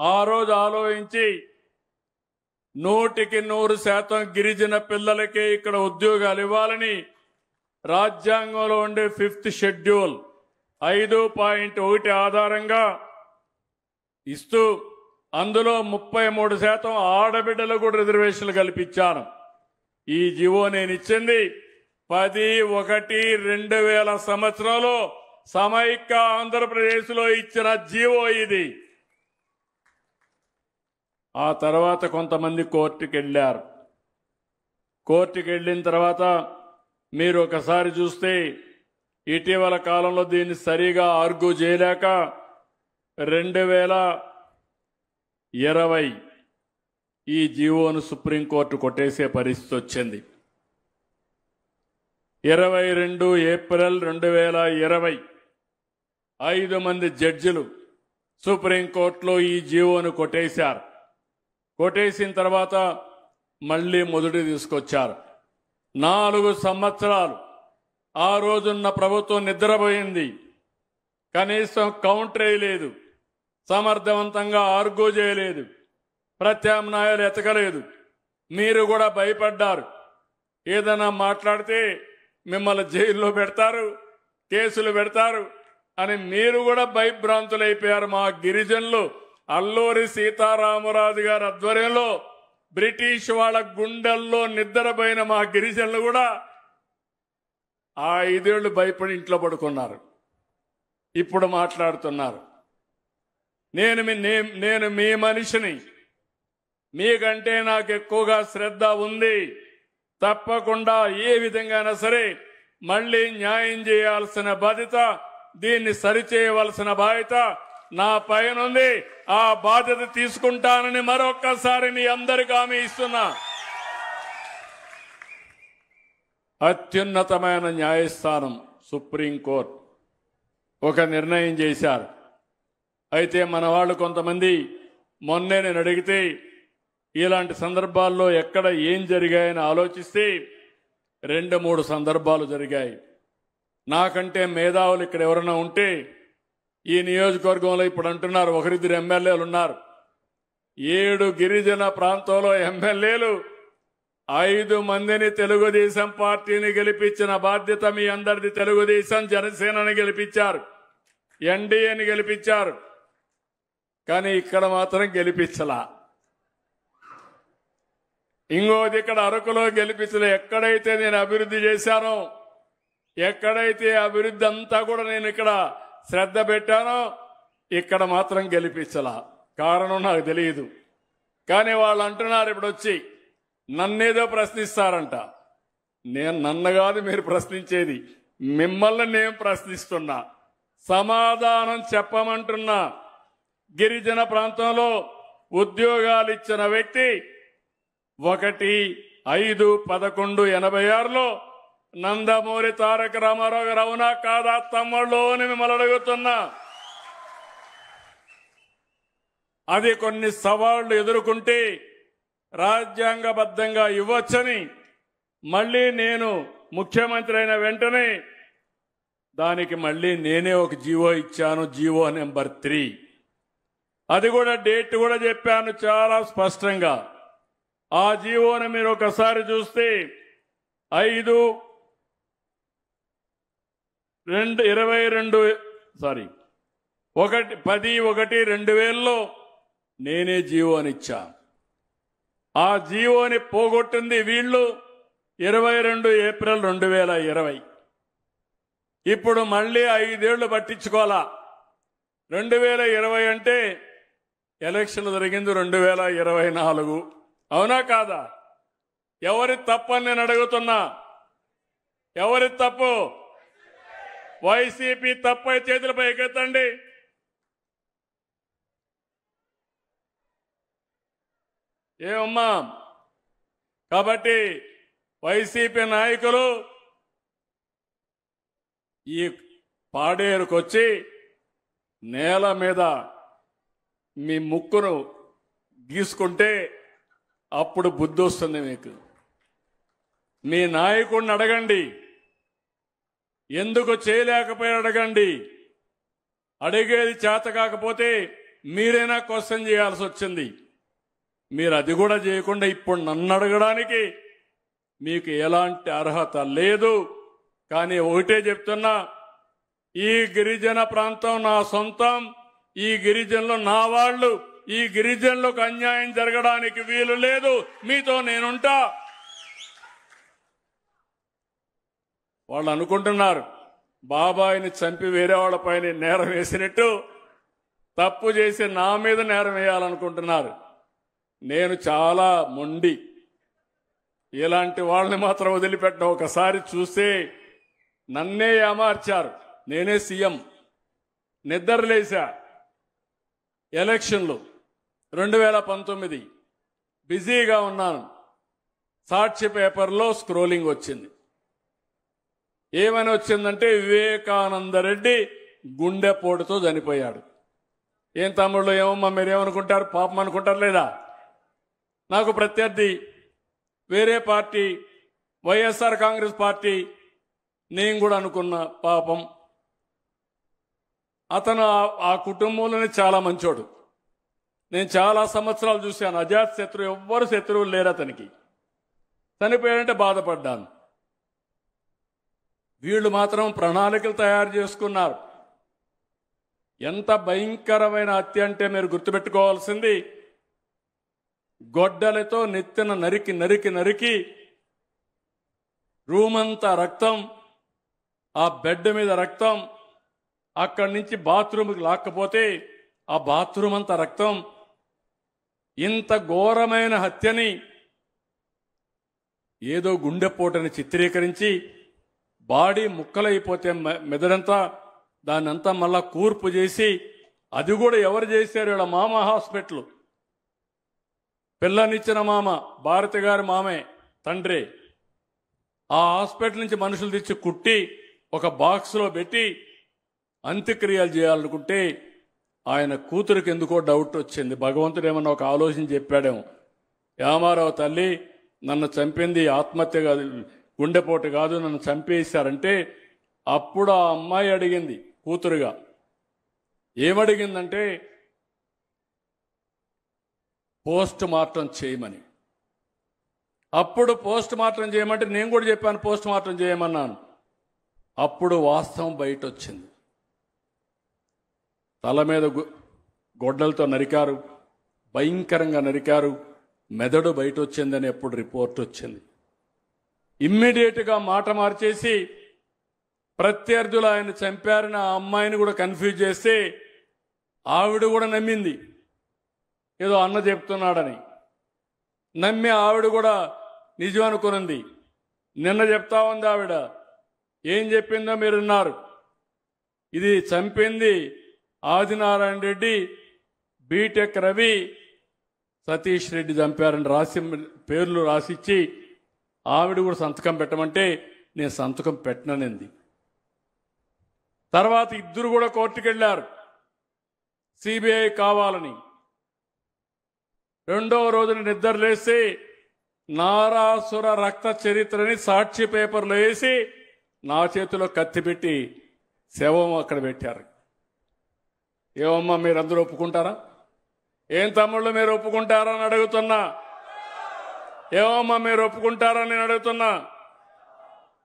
ఆ రోజు ఆలోచించి 100% గిరిజన పిల్లలకే ఇక్కడ ఉద్యోగాలు ఇవ్వాలని రాజ్యాంగంలో ఉండే 5th షెడ్యూల్ 5.1 ఆధారంగా ఇస్తూ అందులో 33% ఆడబిడ్డలకు కూడా రిజర్వేషన్లు కల్పించాను. ఈ జీవో నేను ఇచ్చింది 10/1/2000 సంవత్సరంలో సమైక్య ఆంధ్రప్రదేశ్లో ఇచ్చిన జీవో ఇది. ఆ తర్వాత కొంతమంది కోర్టుకు వెళ్ళారు. కోర్టుకు వెళ్ళిన తర్వాత మీరు ఒకసారి చూస్తే ఇటీవల కాలంలో దీన్ని సరిగా ఆర్గ్యూ చేయలేక 2020 ఈ జీవోను సుప్రీంకోర్టు కొట్టేసే పరిస్థితి వచ్చింది. 22 ఏప్రిల్ 2020 5 మంది జడ్జిలు సుప్రీంకోర్టులో ఈ జీవోను కొట్టేశారు. కొట్టేసిన తర్వాత మళ్ళీ మొదటి తీసుకొచ్చారు. 4 సంవత్సరాలు ఆ రోజున్న ప్రభుత్వం నిద్రపోయింది. కనీసం కౌంటర్ వేయలేదు, సమర్థవంతంగా ఆర్గ్యూ చేయలేదు, ప్రత్యామ్నాయాలు ఎతకలేదు. మీరు కూడా భయపడ్డారు. ఏదైనా మాట్లాడితే మిమ్మల్ని జైల్లో పెడతారు, కేసులు పెడతారు అని మీరు కూడా భయభ్రాంతులైపోయారు. మా గిరిజనులు అల్లూరి సీతారామరాజు గారి ఆధ్వర్యంలో బ్రిటిష్ వాళ్ళ గుండెల్లో నిద్రపోయిన మా గిరిజనులు కూడా ఆ 5 ఏళ్లు భయపడి ఇంట్లో పడుకున్నారు. ఇప్పుడు మాట్లాడుతున్నారు. నేను మీ మనిషిని, మీకంటే నాకు ఎక్కువగా శ్రద్ధ ఉంది. తప్పకుండా ఏ విధంగానైనా సరే మళ్ళీ న్యాయం చేయాల్సిన బాధ్యత, దీన్ని సరిచేయవలసిన బాధ్యత నా పైన ఉంది. ఆ బాధ్యత తీసుకుంటానని మరొక్కసారి మీ అందరికీ హామీ ఇస్తున్నా. అత్యున్నతమైన న్యాయస్థానం సుప్రీంకోర్టు ఒక నిర్ణయం చేశారు. అయితే మన వాళ్ళు కొంతమంది మొన్నే నేను అడిగితే ఇలాంటి సందర్భాల్లో ఎక్కడ ఏం జరిగాయని ఆలోచిస్తే 2-3 సందర్భాలు జరిగాయి. నాకంటే మేధావులు ఇక్కడ ఎవరైనా ఉంటే ఈ నియోజకవర్గంలో ఇప్పుడు అంటున్నారు 1-2 ఎమ్మెల్యేలు ఉన్నారు. 7 గిరిజన ప్రాంతంలో ఎమ్మెల్యేలు 5 మందిని తెలుగుదేశం పార్టీని గెలిపించిన బాధ్యత మీ అందరిది. తెలుగుదేశం జనసేనని గెలిపించారు, ఎన్డీఏని గెలిపించారు, కానీ ఇక్కడ మాత్రం గెలిపించలా. ఇంకోది ఇక్కడ అరకులో గెలిపించలే. ఎక్కడైతే నేను అభివృద్ధి చేశానో, ఎక్కడైతే అభివృద్ధి అంతా కూడా నేను ఇక్కడ శ్రద్ధ పెట్టానో ఇక్కడ మాత్రం గెలిపించలా. కారణం నాకు తెలియదు. కానీ వాళ్ళు అంటున్నారు ఇప్పుడు వచ్చి నన్నేదో ప్రశ్నిస్తారంట. నన్ను కాదు మీరు ప్రశ్నించేది, మిమ్మల్ని నేను ప్రశ్నిస్తున్నా. సమాధానం చెప్పమంటున్నా. గిరిజన ప్రాంతంలో ఉద్యోగాలు ఇచ్చిన వ్యక్తి 1/5/11/86లో నందమూరి తారక రామారావు గారు. అవునా కాదా తమ్ముళ్ళు అని మిమ్మల్ని అడుగుతున్నా. అది కొన్ని సవాళ్లు ఎదుర్కొంటే రాజ్యాంగబద్ధంగా ఇవ్వచ్చని మళ్ళీ నేను ముఖ్యమంత్రి అయిన వెంటనే దానికి మళ్ళీ నేనే ఒక జీవో ఇచ్చాను, జీవో నెంబర్ 3. అది కూడా డేట్ కూడా చెప్పాను చాలా స్పష్టంగా. ఆ జీవోని మీరు ఒకసారి చూస్తే 10/1/2000లో నేనే జీవోని ఇచ్చా. ఆ జీవోని పోగొట్టింది వీళ్ళు 22 ఏప్రిల్ 2020. ఇప్పుడు మళ్ళీ 5 ఏళ్లు పట్టించుకోవాలా. 2020 అంటే ఎలక్షన్ జరిగింది 2024. అవునా కాదా? ఎవరి తప్పని నేను అడుగుతున్నా. ఎవరి తప్పు? వైసీపీ తప్పై చేతులపై ఎగెత్తండి. ఏమమ్మా? కాబట్టి వైసీపీ నాయకులు ఈ పాడేరుకొచ్చి నేల మీద మీ ముక్కును గీసుకుంటే అప్పుడు బుద్ధి వస్తుంది మీకు. మీ నాయకుడిని అడగండి, ఎందుకు చేయలేకపోయి అడగండి. అడిగేది చేత కాకపోతే మీరైనా క్వశ్చన్ చేయాల్సి వచ్చింది. మీరు అది కూడా చేయకుండా ఇప్పుడు నన్ను అడగడానికి మీకు ఎలాంటి అర్హత లేదు. కానీ ఒకటే చెప్తున్నా, ఈ గిరిజన ప్రాంతం నా సొంతం, ఈ గిరిజనులు నా వాళ్ళు, ఈ గిరిజనులకు అన్యాయం జరగడానికి వీలు లేదు. మీతో నేనుంటా. వాళ్ళు అనుకుంటున్నారు బాబాయిని చంపి వేరే వాళ్ళపైన నేరం వేసినట్టు తప్పు చేసి నా మీద నేరం వేయాలనుకుంటున్నారు. నేను చాలా మొండి. ఇలాంటి వాళ్ళని మాత్రం వదిలిపెట్టిన. ఒకసారి చూస్తే నన్నే ఏమార్చారు. నేనే సీఎం. నిద్రలేశా. ఎలక్షన్లు 2019 బిజీగా ఉన్నాను. సాక్షి పేపర్లో స్క్రోలింగ్ వచ్చింది. ఏమని వచ్చిందంటే వివేకానంద రెడ్డి గుండెపోటుతో చనిపోయాడు. ఏం తమ్ముళ్ళు, ఏమమ్మా మీరేమనుకుంటారు? పాపం అనుకుంటారు లేదా? నాకు ప్రత్యర్థి వేరే పార్టీ, వైఎస్ఆర్ కాంగ్రెస్ పార్టీ. నేను కూడా అనుకున్నా పాపం. అతను ఆ కుటుంబంలోనే చాలా మంచోడు. నేను చాలా సంవత్సరాలు చూశాను. అజాత్ శత్రువు, ఎవ్వరు శత్రువులు లేరు అతనికి. చనిపోయాడంటే బాధపడ్డాను. వీళ్ళు మాత్రం ప్రణాళికలు తయారు చేసుకున్నారు. ఎంత భయంకరమైన హత్య అంటే మీరు గుర్తుపెట్టుకోవాల్సింది, గొడ్డలతో నెత్తిన నరికి నరికి నరికి రూమంతా రక్తం, ఆ బెడ్ మీద రక్తం, అక్కడి నుంచి బాత్రూమ్కి లాక్కపోతే ఆ బాత్రూమ్ అంతా రక్తం. ఇంత ఘోరమైన హత్యని ఏదో గుండెపోటని చిత్రీకరించి బాడీ ముక్కలైపోతే మెదడంతా దాన్నంతా మళ్ళా కూర్పు చేసి, అది కూడా ఎవరు చేశారు? వీళ్ళ మామ హాస్పిటల్, పిల్లనిచ్చిన మామ, భారతి గారి మామే, తండ్రి. ఆ హాస్పిటల్ నుంచి మనుషులు తెచ్చి కుట్టి ఒక బాక్స్లో పెట్టి అంత్యక్రియలు చేయాలనుకుంటే ఆయన కూతురికి ఎందుకో డౌట్ వచ్చింది. భగవంతుడు ఏమన్నా ఒక ఆలోచన చెప్పాడేమో. యామారావు తల్లి నన్ను చంపింది ఆత్మహత్య కాదు, గుండెపోటు కాదు, నన్ను చంపేశారంటే అప్పుడు ఆ అమ్మాయి అడిగింది కూతురుగా. ఏమడిగిందంటే పోస్ట్ మార్టం చేయమని. అప్పుడు పోస్ట్ మార్టం చేయమంటే నేను కూడా చెప్పాను పోస్ట్ మార్టం చేయమన్నాను. అప్పుడు వాస్తవం బయట వచ్చింది. తల మీద గొడ్డలతో నరికారు, భయంకరంగా నరికారు, మెదడు బయట వచ్చిందని ఎప్పుడు రిపోర్ట్ వచ్చింది. ఇమ్మీడియట్గా మాట మార్చేసి ప్రత్యర్థులు ఆయన చంపారని ఆ అమ్మాయిని కూడా కన్ఫ్యూజ్ చేస్తే ఆవిడ కూడా నమ్మింది, ఏదో అన్న చెప్తున్నాడని నమ్మి ఆవిడ కూడా నిజం అనుకున్నది. నిన్న చెప్తా ఉంది ఆవిడ. ఏం చెప్పిందో మీరు విన్నారు. ఇది చంపింది ఆదినారాయణ రెడ్డి, బీటెక్ రవి, సతీష్ రెడ్డి చంపారని రాసి పేర్లు రాసిచ్చి ఆవిడ కూడా సంతకం పెట్టమంటే నేను సంతకం పెట్టననింది. తర్వాత ఇద్దరు కూడా కోర్టుకు వెళ్ళారు సిబిఐ కావాలని. రెండవ రోజున నిద్రలేసి నారాసుర రక్త చరిత్రని సాక్షి పేపర్లో వేసి నా చేతిలో కత్తి పెట్టి శవం అక్కడ పెట్టారు. ఏమమ్మా మీరందరూ ఒప్పుకుంటారా? ఏం తమ్ముళ్ళు మీరు ఒప్పుకుంటారా అని అడుగుతున్నా. ఏమమ్మా మీరు ఒప్పుకుంటారా నేను అడుగుతున్నా.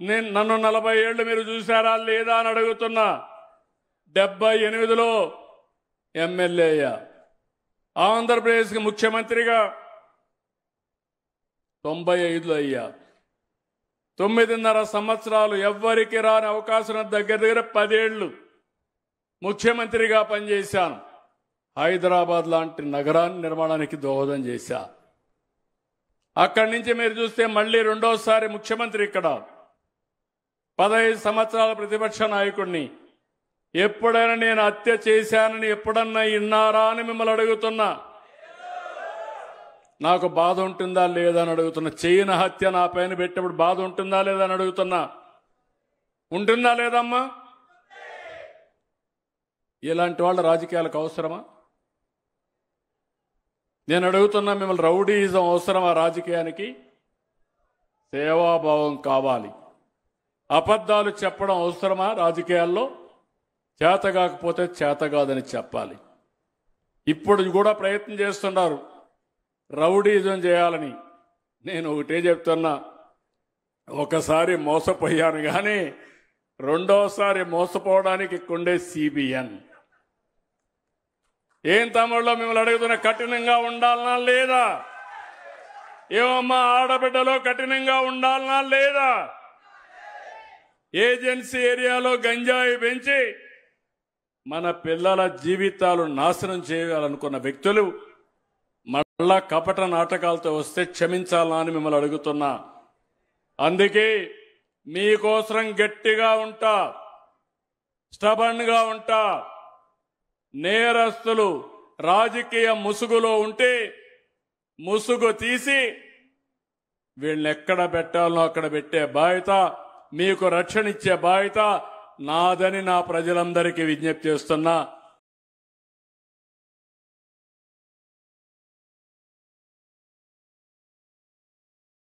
నన్ను 40 ఏళ్ళు మీరు చూశారా లేదా అని అడుగుతున్నా. 78లో ఎమ్మెల్యే అయ్యా, ఆంధ్రప్రదేశ్కి ముఖ్యమంత్రిగా 95లో అయ్యా. 9.5 సంవత్సరాలు ఎవ్వరికి రాని అవకాశం, దగ్గర 10 ఏళ్ళు ముఖ్యమంత్రిగా పనిచేశాను. హైదరాబాద్ లాంటి నగరాన్ని నిర్మాణానికి దోహదం చేశా. అక్కడి నుంచి మీరు చూస్తే మళ్ళీ రెండోసారి ముఖ్యమంత్రి ఇక్కడ. 15 సంవత్సరాల ప్రతిపక్ష నాయకుడిని. ఎప్పుడైనా నేను హత్య చేశానని ఎప్పుడన్నా విన్నారా అని మిమ్మల్ని అడుగుతున్నా. నాకు బాధ ఉంటుందా లేదా అని అడుగుతున్నా. చేయని హత్య నా పైన పెట్టినప్పుడు బాధ ఉంటుందా లేదా అని అడుగుతున్నా. ఉంటుందా లేదమ్మా? ఇలాంటి వాళ్ళ రాజకీయాలకు అవసరమా? నేను అడుగుతున్నా మిమ్మల్ని, రౌడీయిజం అవసరమా రాజకీయానికి? సేవాభావం కావాలి. అబద్ధాలు చెప్పడం అవసరమా రాజకీయాల్లో? చేత కాకపోతే చేత కాదని చెప్పాలి. ఇప్పుడు కూడా ప్రయత్నం చేస్తున్నారు రౌడీజం చేయాలని. నేను ఒకటే చెప్తున్నా, ఒకసారి మోసపోయాను కానీ రెండోసారి మోసపోవడానికి కొండే సిబిఎన్. ఏం తమ్ముళ్ళో మిమ్మల్ని అడుగుతున్న, కఠినంగా ఉండాలనా లేదా? ఏమమ్మా ఆడబిడ్డలో కఠినంగా ఉండాలనా లేదా? ఏజెన్సీ ఏరియాలో గంజాయి పెంచి మన పిల్లల జీవితాలు నాశనం చేయాలనుకున్న వ్యక్తులు మళ్ళా కపట నాటకాలతో వస్తే క్షమించాలా అని మిమ్మల్ని అడుగుతున్నా. అందుకే మీకోసం గట్టిగా ఉంటా, స్టబన్గా ఉంటా. నేరస్తులు రాజకీయ ముసుగులో ఉంటే ముసుగు తీసి వీళ్ళని ఎక్కడ పెట్టాలనో అక్కడ పెట్టే బాధ్యత, మీకు రక్షణ ఇచ్చే బాధ్యత నాదని నా ప్రజలందరికీ విజ్ఞప్తి చేస్తున్నా.